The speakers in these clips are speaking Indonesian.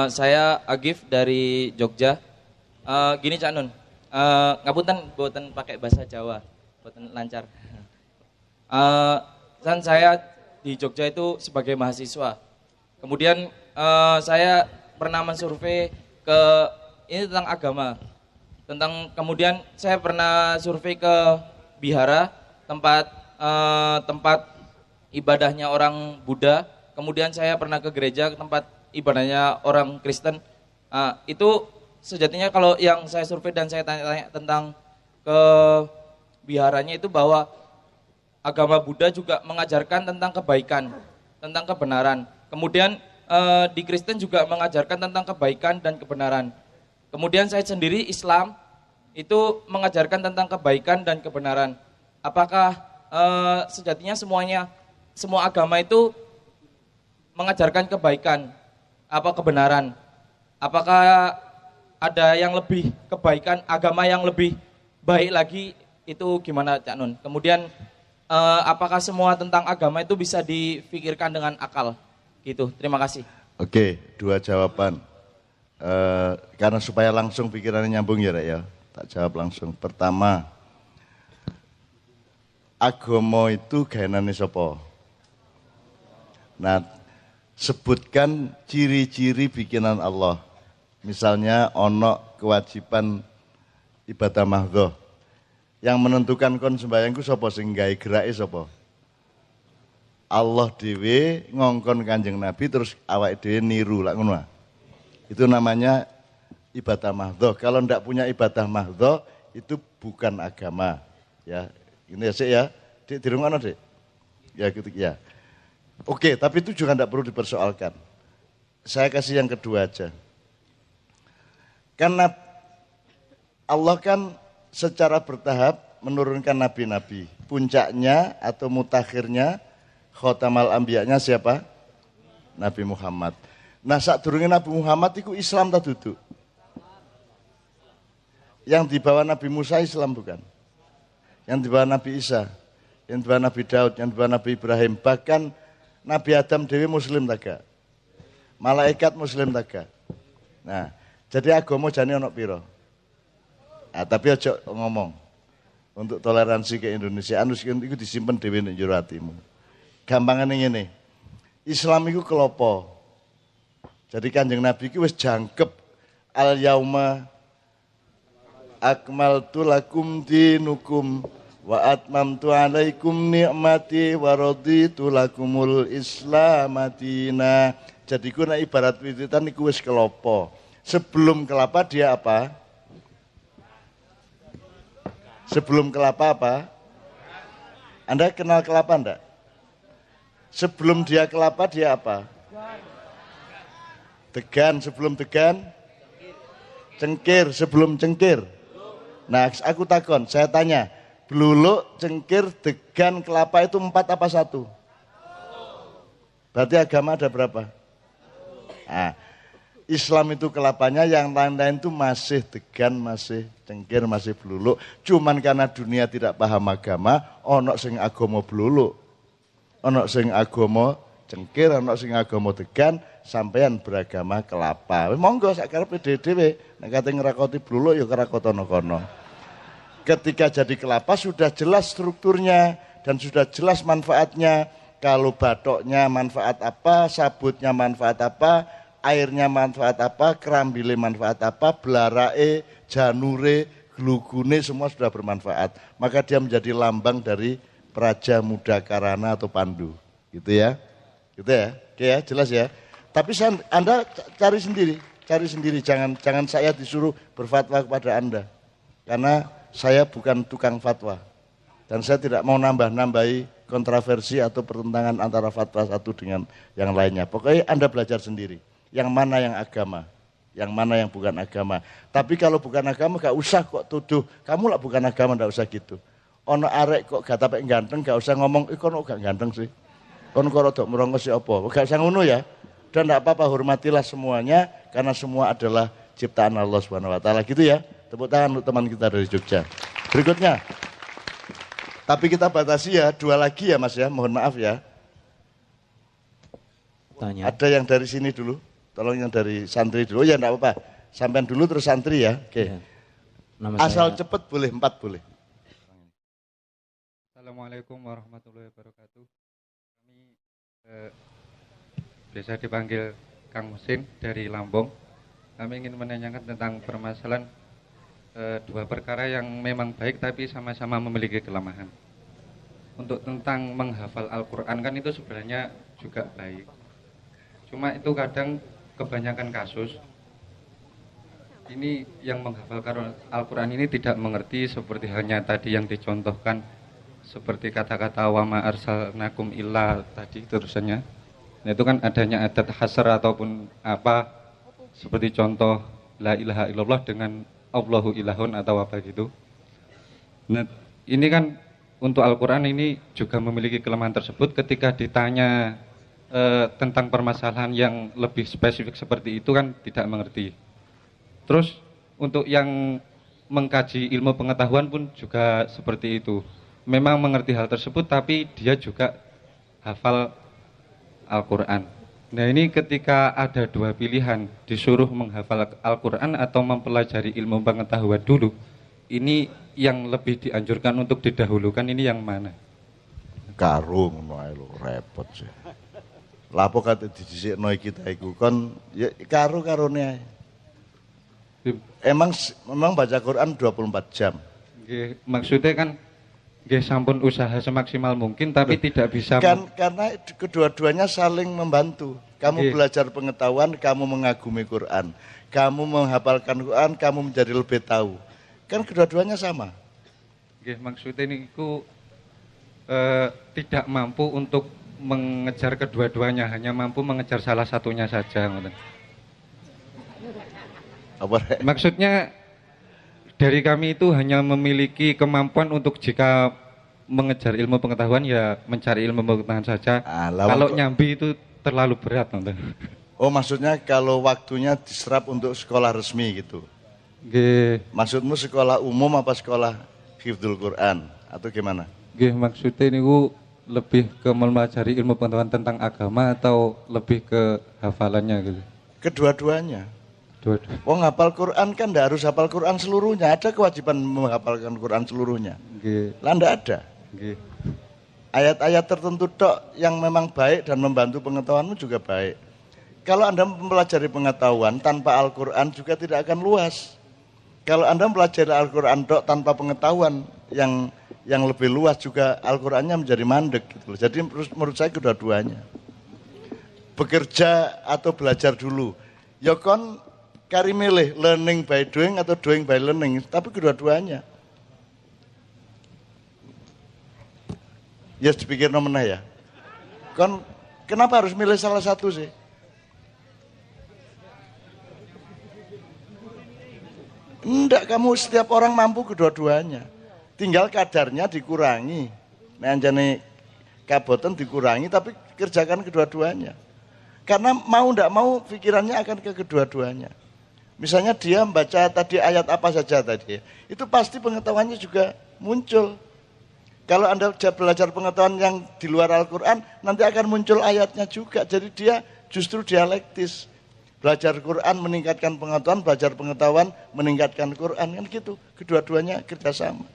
Saya Agif dari Jogja. Gini Cak Nun, ngapunten boten pakai bahasa Jawa, boten lancar. Eh, kan saya di Jogja itu sebagai mahasiswa. Kemudian saya pernah mensurvei ke ini tentang agama. Kemudian saya pernah survei ke Bihara, tempat tempat ibadahnya orang Buddha. Kemudian saya pernah ke gereja, ke tempat ibadahnya orang Kristen. Itu sejatinya kalau yang saya survei dan saya tanya-tanya tentang ke biharanya itu bahwa agama Buddha juga mengajarkan tentang kebaikan, tentang kebenaran. Kemudian di Kristen juga mengajarkan tentang kebaikan dan kebenaran. Kemudian saya sendiri Islam itu mengajarkan tentang kebaikan dan kebenaran. Apakah sejatinya semua agama itu mengajarkan kebaikan, apa kebenaran? Apakah ada yang lebih kebaikan, agama yang lebih baik lagi, itu gimana Cak Nun? Kemudian apakah semua tentang agama itu bisa difikirkan dengan akal? Gitu, terima kasih. Oke, dua jawaban. Karena supaya langsung pikirannya nyambung ya, Rek, ya. Tak jawab langsung. Pertama, agama itu gaenane sapa? Nah, sebutkan ciri-ciri bikinan Allah. Misalnya ono kewajiban ibadah mahdhah. Yang menentukan kon sembahyang ku sapa, sing gawe gerake sapa? Allah dhewe ngongkon Kanjeng Nabi terus awake dhewe niru lak ngono. Itu namanya ibadah mahdhah. Kalau ndak punya ibadah mahdhah itu bukan agama. Ya, ini ya Sik ya. Dik dirungono, Dik. Ya gitu ya. Oke, tapi itu juga ndak perlu dipersoalkan. Saya kasih yang kedua aja. Karena Allah kan secara bertahap menurunkan nabi-nabi. Puncaknya atau mutakhirnya khotamal ambiyanya siapa? Nabi Muhammad. Nah, sadurunge Nabi Muhammad itu Islam tak duduk. Yang dibawa Nabi Musa Islam bukan? Yang dibawa Nabi Isa, yang dibawa Nabi Daud, yang dibawa Nabi Ibrahim, bahkan Nabi Adam dewi Muslim taga. Malaikat Muslim taga. Nah, jadi agama jane ono piro? Nah, tapi aja ngomong. Untuk toleransi ke Indonesia, itu disimpan dewi ning jero atimu. Gampangane ngene. Islam iku kelopo. Jadi Kanjeng Nabi iki wis jangkep al yauma akmaltu lakum dinukum wa atmamtu alaikum ni'mati wa raditu lakumul islamadina. Jadi ku nek ibarat wiritan iku wis kelopo. Sebelum kelapa dia apa? Sebelum kelapa apa? Anda kenal kelapa enggak? Sebelum dia kelapa dia apa? Degan, sebelum degan? Cengkir, sebelum cengkir? Nah, aku takon, saya tanya, beluluk, cengkir, degan, kelapa itu 4 apa 1? Berarti agama ada berapa? Nah, Islam itu kelapanya, yang lain-lain itu masih degan, masih cengkir, masih beluluk. Cuman karena dunia tidak paham agama, ono sing agama beluluk, ono sing agama cengkir, ono sing agama degan, sampean beragama kelapa. Monggo sak karepe dhewe-dhewe, nek kate ngrakoti bluluk ya krakotono kono. Ketika jadi kelapa sudah jelas strukturnya dan sudah jelas manfaatnya. Kalau batoknya manfaat apa, sabutnya manfaat apa, airnya manfaat apa, kerambile manfaat apa, belarae, janure, glugune semua sudah bermanfaat. Maka dia menjadi lambang dari Praja Muda Karana atau Pandu. Gitu ya. Gitu ya. Oke ya, jelas ya. Tapi Anda cari sendiri, jangan saya disuruh berfatwa kepada Anda. Karena saya bukan tukang fatwa. Dan saya tidak mau nambah-nambahi kontroversi atau pertentangan antara fatwa satu dengan yang lainnya. Pokoknya Anda belajar sendiri. Yang mana yang agama, yang mana yang bukan agama. Tapi kalau bukan agama gak usah kok tuduh, kamu lah bukan agama, gak usah gitu. Ono arek kok gak tapek ganteng, gak usah ngomong, kono gak ganteng sih. Kono kok rodok merongos si apa. Gak usah ngono ya. Dan tidak apa-apa, hormatilah semuanya, karena semua adalah ciptaan Allah SWT. Gitu ya, tepuk tangan untuk teman kita dari Jogja. Berikutnya, tapi kita batasi ya, 2 lagi ya Mas ya, mohon maaf ya. Tanya. Ada yang dari sini dulu. Tolong yang dari santri dulu. Ya enggak apa-apa. Sampean dulu terus santri ya. Oke. Ya. Asal cepet boleh, 4 boleh. Assalamualaikum warahmatullahi wabarakatuh. Kami biasa dipanggil Kang Musin dari Lampung. Kami ingin menanyakan tentang permasalahan dua perkara yang memang baik tapi sama-sama memiliki kelemahan. Untuk tentang menghafal Al-Quran kan itu sebenarnya juga baik. Cuma itu kadang kebanyakan kasus ini yang menghafal Al-Quran ini tidak mengerti seperti halnya tadi yang dicontohkan, seperti kata-kata wa ma arsalnakum illa tadi terusannya. Nah, itu kan adanya adat hasr ataupun apa, seperti contoh la ilaha illallah dengan Allahu ilahun atau apa gitu. Nah, ini kan untuk Al-Quran ini juga memiliki kelemahan tersebut. Ketika ditanya tentang permasalahan yang lebih spesifik seperti itu kan tidak mengerti. Terus untuk yang mengkaji ilmu pengetahuan pun juga seperti itu. Memang mengerti hal tersebut tapi dia juga hafal Al-Quran. Nah ini ketika ada dua pilihan, disuruh menghafal Al-Quran atau mempelajari ilmu pengetahuan dulu, ini yang lebih dianjurkan untuk didahulukan ini yang mana? Karo ngono ae lho, repot sih. Lapo kate didisikno kita iku kon ya karo-karone ae. Memang baca Quran 24 jam. Nggih, maksudnya kan nggih sampun usaha semaksimal mungkin tapi tidak bisa karena kedua-duanya saling membantu. Kamu belajar pengetahuan, kamu mengagumi Quran. Kamu menghafalkan Quran, kamu menjadi lebih tahu. Kan kedua-duanya sama. Nggih, maksudnya niku tidak mampu untuk mengejar kedua-duanya, hanya mampu mengejar salah satunya saja, ngoten. Maksudnya dari kami itu hanya memiliki kemampuan untuk jika mengejar ilmu pengetahuan ya mencari ilmu pengetahuan saja. Kalau nyambi itu terlalu berat, ngoten. Oh, maksudnya kalau waktunya diserap untuk sekolah resmi gitu. Nggih. Maksudmu sekolah umum apa sekolah hifdzul Quran atau gimana? Nggih, maksudnya niku lebih ke mempelajari ilmu pengetahuan tentang agama atau lebih ke hafalannya gitu? Kedua-duanya. Wong hafal Quran kan tidak harus hafal Quran seluruhnya. Ada kewajiban menghafalkan Quran seluruhnya. Lah ndak ada. Ayat-ayat tertentu tok yang memang baik dan membantu pengetahuanmu juga baik. Kalau Anda mempelajari pengetahuan tanpa Al-Quran juga tidak akan luas. Kalau Anda mempelajari Al-Quran tok tanpa pengetahuan yang lebih luas juga Al-Qurannya menjadi mandek gitu. Jadi menurut saya kedua-duanya. Bekerja atau belajar dulu. Ya kon kari milih learning by doing atau doing by learning, tapi kedua-duanya. Ya dipikir nomena ya. Kon kenapa harus milih salah satu sih? Enggak, kamu setiap orang mampu kedua-duanya. Tinggal kadarnya dikurangi. Nah, anjane kaboten dikurangi tapi kerjakan kedua-duanya. Karena mau enggak mau pikirannya akan ke kedua-duanya. Misalnya dia membaca tadi ayat apa saja tadi, itu pasti pengetahuannya juga muncul. Kalau Anda belajar pengetahuan yang di luar Al-Quran, nanti akan muncul ayatnya juga. Jadi dia justru dialektis. Belajar Quran meningkatkan pengetahuan, belajar pengetahuan meningkatkan Quran, kan gitu. Kedua-duanya kerjasama.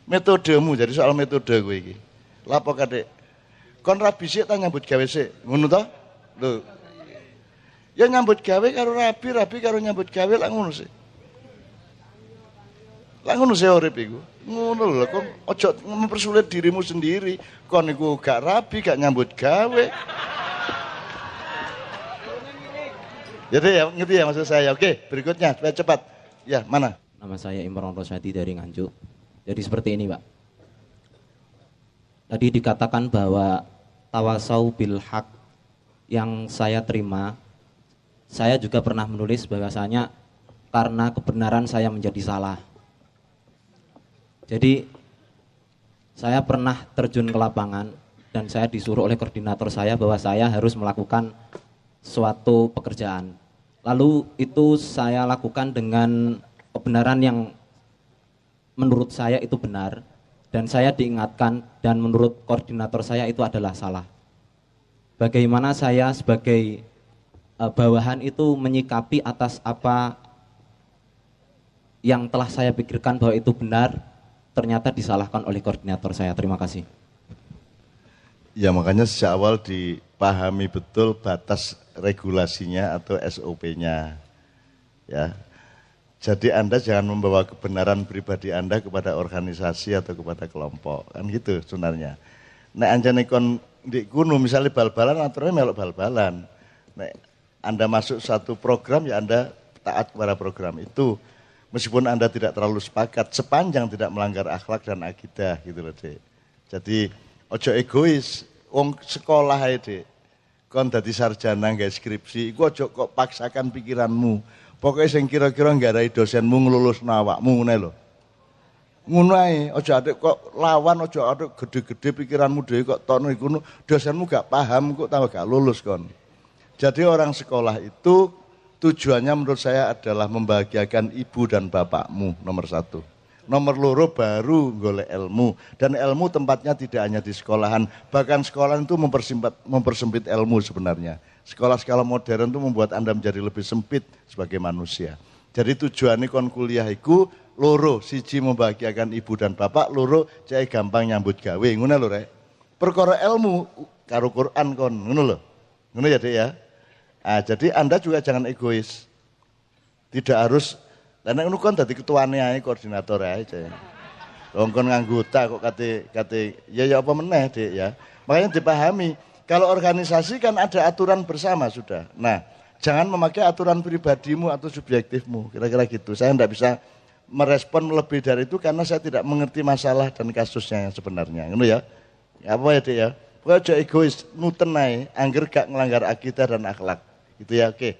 Metodemu, jadi soal metode gue ini. Lapo kadek. Kon rabi sih tak nyambut gawe sih, ngono toh? Lho. Ya nyambut gawe karo rabi karo nyambut gawe lah ngono sih. Lah ngono sih urip iku. Ngono lho, kok ojo mempersulit dirimu sendiri. Kon niku gak rabi, gak nyambut gawe. Jadi ya ngerti ya maksud saya. Oke, berikutnya supaya cepat. Ya, mana? Nama saya Imron Rosyadi dari Nganjuk. Jadi seperti ini, Pak. Tadi dikatakan bahwa tawasau bil haq yang saya terima, saya juga pernah menulis bahwasanya karena kebenaran saya menjadi salah. Jadi saya pernah terjun ke lapangan dan saya disuruh oleh koordinator saya bahwa saya harus melakukan suatu pekerjaan. Lalu itu saya lakukan dengan kebenaran yang menurut saya itu benar dan saya diingatkan dan menurut koordinator saya itu adalah salah. Bagaimana saya sebagai bawahan itu menyikapi atas apa yang telah saya pikirkan bahwa itu benar, ternyata disalahkan oleh koordinator saya. Terima kasih. Ya makanya sejak awal dipahami betul batas regulasinya atau SOP-nya. Ya. Jadi Anda jangan membawa kebenaran pribadi Anda kepada organisasi atau kepada kelompok. Kan gitu sebenarnya. Nek anjane kon di kuno misalnya bal-balan aturannya melok bal-balan. Nek Anda masuk satu program ya Anda taat kepada program itu. Meskipun Anda tidak terlalu sepakat sepanjang tidak melanggar akhlak dan akidah gitu loh, Dek. Jadi ojo egois, wong sekolah ae, Dek. Kon dadi sarjana nggawe skripsi, iku ojo kok paksakan pikiranmu. Pokoknya sing kira-kira nggarai dosenmu nglulusno awakmu ngene lho. Ngono ae, ojo adek kok lawan, ojo adek gede-gede pikiranmu dhewe kok tono iku dosenmu gak paham kok tambah gak lulus kon. Jadi orang sekolah itu tujuannya menurut saya adalah membahagiakan ibu dan bapakmu nomor 1. Nomor 2 baru golek ilmu. Dan ilmu tempatnya tidak hanya di sekolahan. Bahkan sekolahan itu mempersempit ilmu sebenarnya. Sekolah-sekolah modern itu membuat Anda menjadi lebih sempit sebagai manusia. Jadi tujuannya kon kuliah iku loro, siji membahagiakan ibu dan bapak, loro cek gampang nyambut gawe. Ngono lho rek. Perkara ilmu karo Quran kon, ngono lho. Ngono ya Dek ya. Nah, jadi Anda juga jangan egois. Tidak harus lan ngono kon dadi ketuane ae koordinator ae. Wong kon nganggota kok kate ya apa meneh, Dek ya. Makanya dipahami. Kalau organisasi kan ada aturan bersama sudah. Nah, jangan memakai aturan pribadimu atau subjektifmu, kira-kira gitu. Saya tidak bisa merespon lebih dari itu karena saya tidak mengerti masalah dan kasusnya yang sebenarnya. Ngono ya. Apa ya, Dek ya? Pokoknya egois, nuten ae, angger gak ngelanggar akidah dan akhlak. Gitu ya, oke.